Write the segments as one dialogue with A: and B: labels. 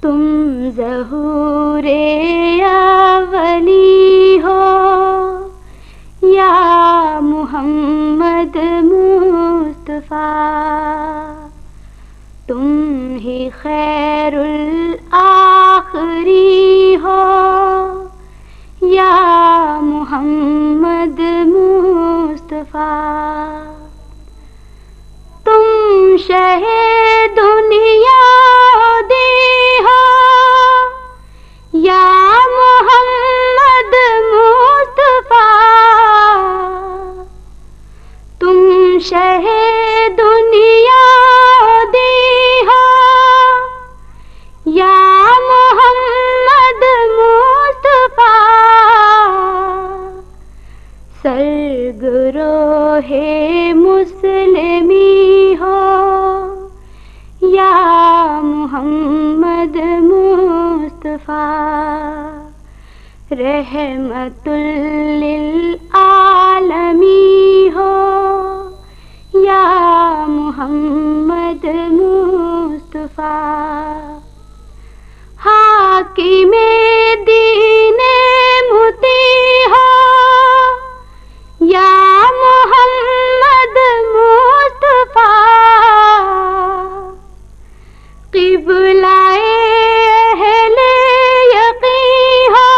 A: تم ظہور اولی ہو یا محمد مصطفیٰ، تم ہی خیر الآخری ہو یا محمد مصطفیٰ، تم شہ دنیا دی ہو یا محمد مصطفیٰ، تم شہ دنیا دی ہو یا محمد مصطفیٰ، سرگروہ مسلمی ہو یا محمد مصطفیٰ، رحمت للعالمین ہو یا محمد مصطفیٰ، حاکم دین مطیع ہو یا محمد مصطفیٰ، قبلہ اہل یقین ہو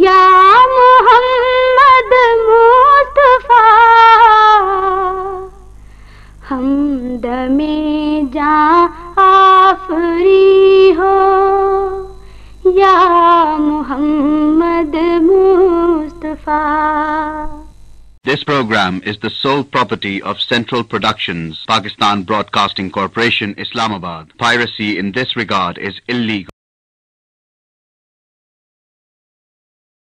A: یا محمد مصطفیٰ، ہمدم جاں آفری ہو یا محمد مصطفیٰ.
B: This program is the sole property of Central Productions, Pakistan Broadcasting Corporation, Islamabad. Piracy in this regard is illegal.